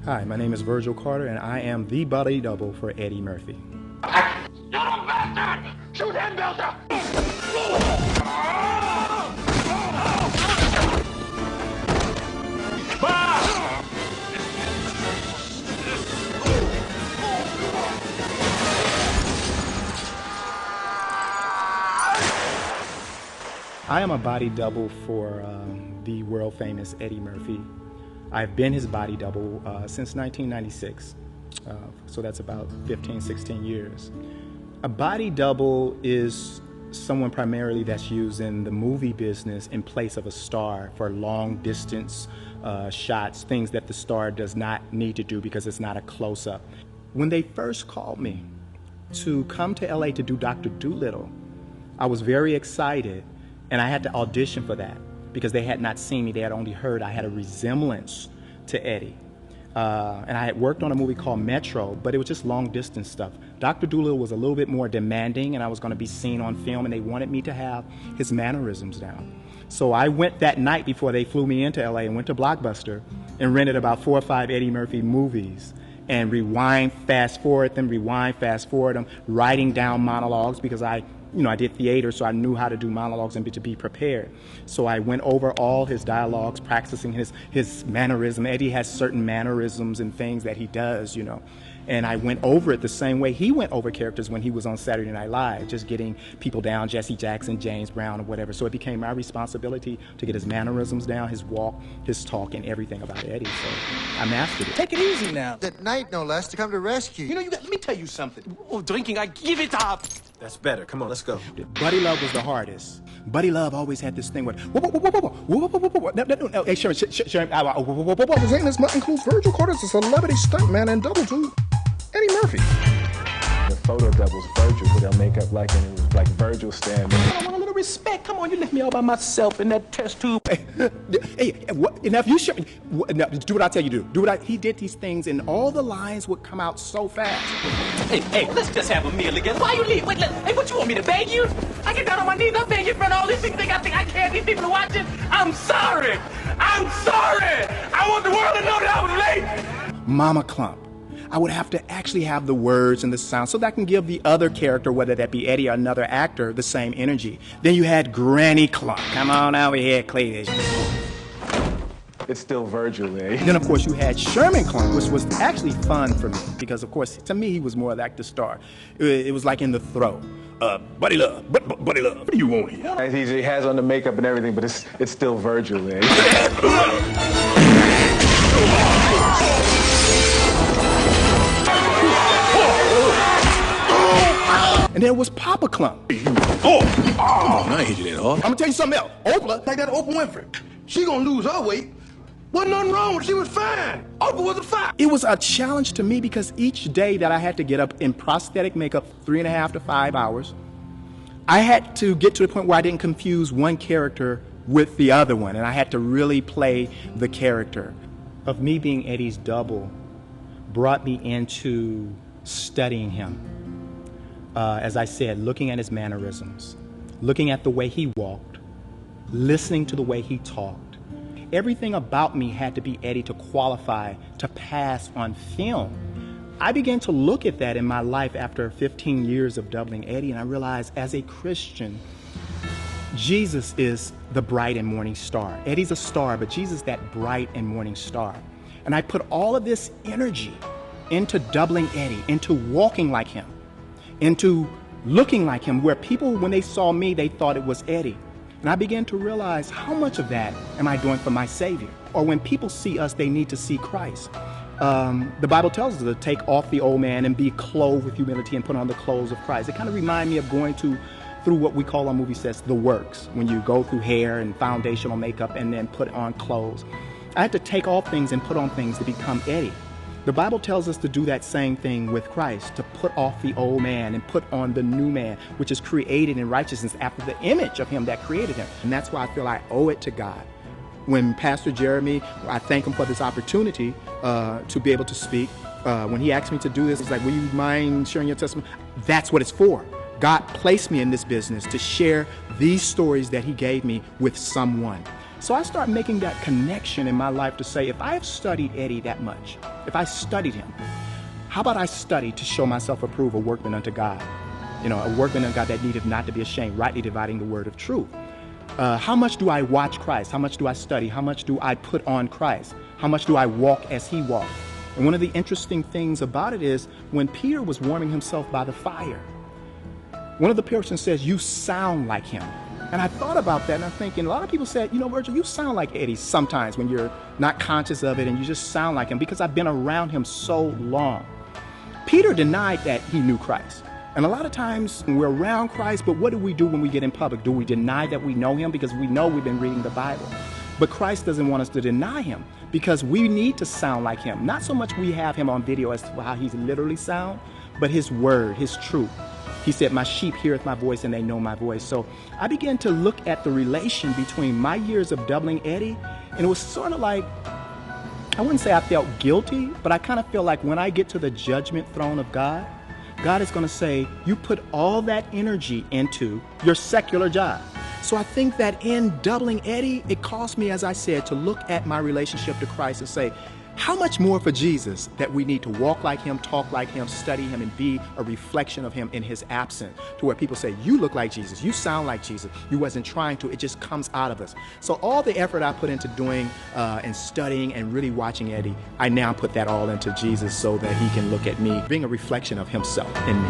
Hi, my name is Virgil Carter, and I am the body double for Eddie Murphy. You little bastard! Shoot him, Belter! I am a body double for the world famous Eddie Murphy. I've been his body double since 1996, so that's about 15, 16 years. A body double is someone primarily that's used in the movie business in place of a star for long distance shots, things that the star does not need to do because it's not a close-up. When they first called me to come to LA to do Dr. Dolittle, I was very excited, and I had to audition for that because they had not seen me. They had only heard I had a resemblance to Eddie. And I had worked on a movie called Metro, but it was just long distance stuff. Dr. Dolittle was a little bit more demanding, and I was going to be seen on film, and they wanted me to have his mannerisms down. So I went that night before they flew me into LA and went to Blockbuster and rented about 4 or 5 Eddie Murphy movies and rewind, fast forward them, writing down monologues because I did theater, so I knew how to do monologues and to be prepared. So I went over all his dialogues, practicing his mannerism. Eddie has certain mannerisms and things that he does, And I went over it the same way he went over characters when he was on Saturday Night Live, just getting people down, Jesse Jackson, James Brown, or whatever. So it became my responsibility to get his mannerisms down, his walk, his talk, and everything about Eddie. So I mastered it. Take it easy now. At night, no less, to come to rescue you. Let me tell you something. Oh, drinking, I give it up. That's better. Come on, let's go. Buddy Love was the hardest. Buddy Love always had this thing with, no, hey, Sharon, what was saying this must include Virgil Carter's a celebrity stuntman and double to Eddie Murphy. The photo doubles Virgil, but they'll make up like, and it was like Virgil standing. I want a little respect. Come on, you left me all by myself in that test tube. Hey, enough, you should, do what I tell you to do. He did these things, and all the lines would come out so fast. Hey, let's just have a meal together. Why you leave? Wait, hey, what you want me to beg you? I get down on my knees, I beg you in front of all these people. I think I care. These people are watching. I'm sorry. I want the world to know that I was late. Mama Clump. I would have to actually have the words and the sound so that I can give the other character, whether that be Eddie or another actor, the same energy. Then you had Granny Clump. Come on over here, Cletus. It's still Virgil, eh? Then, of course, you had Sherman Clump, which was actually fun for me because, of course, to me, he was more like the star. It was like in the throw. Buddy Love, Buddy Love, what do you want here? He has on the makeup and everything, but it's still Virgil, eh? And there was Papa Clump. I hate you that hard. I'm gonna tell you something else. Oprah, Like that Oprah Winfrey. She gonna lose her weight. Wasn't nothing wrong with her. She was fine. Oprah was a fine. it was a challenge to me because each day that I had to get up in prosthetic makeup 3.5 to 5 hours, I had to get to the point where I didn't confuse one character with the other one, and I had to really play the character. Of me being Eddie's double brought me into studying him. As I said, looking at his mannerisms, looking at the way he walked, listening to the way he talked. Everything about me had to be Eddie to qualify to pass on film. I began to look at that in my life after 15 years of doubling Eddie, and I realized as a Christian, Jesus is the bright and morning star. Eddie's a star, but Jesus is that bright and morning star. And I put all of this energy into doubling Eddie, into walking like him, into looking like him, where people, when they saw me, they thought it was Eddie. And I began to realize how much of that am I doing for my Savior? Or when people see us, they need to see Christ. The Bible tells us to take off the old man and be clothed with humility and put on the clothes of Christ. It kind of reminds me of going through what we call on movie sets the works, when you go through hair and foundational makeup and then put on clothes. I had to take off things and put on things to become Eddie. The Bible tells us to do that same thing with Christ, to put off the old man and put on the new man, which is created in righteousness after the image of him that created him. And that's why I feel I owe it to God. When Pastor Jeremy, I thank him for this opportunity to be able to speak. When he asked me to do this, he's like, will you mind sharing your testimony? That's what it's for. God placed me in this business to share these stories that he gave me with someone. So I start making that connection in my life to say, if I have studied Eddie that much, if I studied him, how about I study to show myself approved, a workman unto God? You know, a workman unto God that needeth not to be ashamed, rightly dividing the word of truth. How much do I watch Christ? How much do I study? How much do I put on Christ? How much do I walk as he walked? And one of the interesting things about it is when Peter was warming himself by the fire, one of the persons says, you sound like him. And I thought about that, and I'm thinking, a lot of people said, you know, Virgil, you sound like Eddie sometimes when you're not conscious of it and you just sound like him, because I've been around him so long. Peter denied that he knew Christ. And a lot of times we're around Christ, but what do we do when we get in public? Do we deny that we know him? Because we know we've been reading the Bible. But Christ doesn't want us to deny him, because we need to sound like him. Not so much we have him on video as to how he's literally sound, but his word, his truth. He said, my sheep heareth my voice and they know my voice. So I began to look at the relation between my years of doubling Eddie, and it was sort of like, I wouldn't say I felt guilty, but I kind of feel like when I get to the judgment throne of God, God is going to say, you put all that energy into your secular job. So I think that in doubling Eddie, it caused me, as I said, to look at my relationship to Christ and say, how much more for Jesus that we need to walk like him, talk like him, study him, and be a reflection of him in his absence, to where people say, you look like Jesus, you sound like Jesus, you wasn't trying to, it just comes out of us. So all the effort I put into doing and studying and really watching Eddie, I now put that all into Jesus so that he can look at me, being a reflection of himself in me.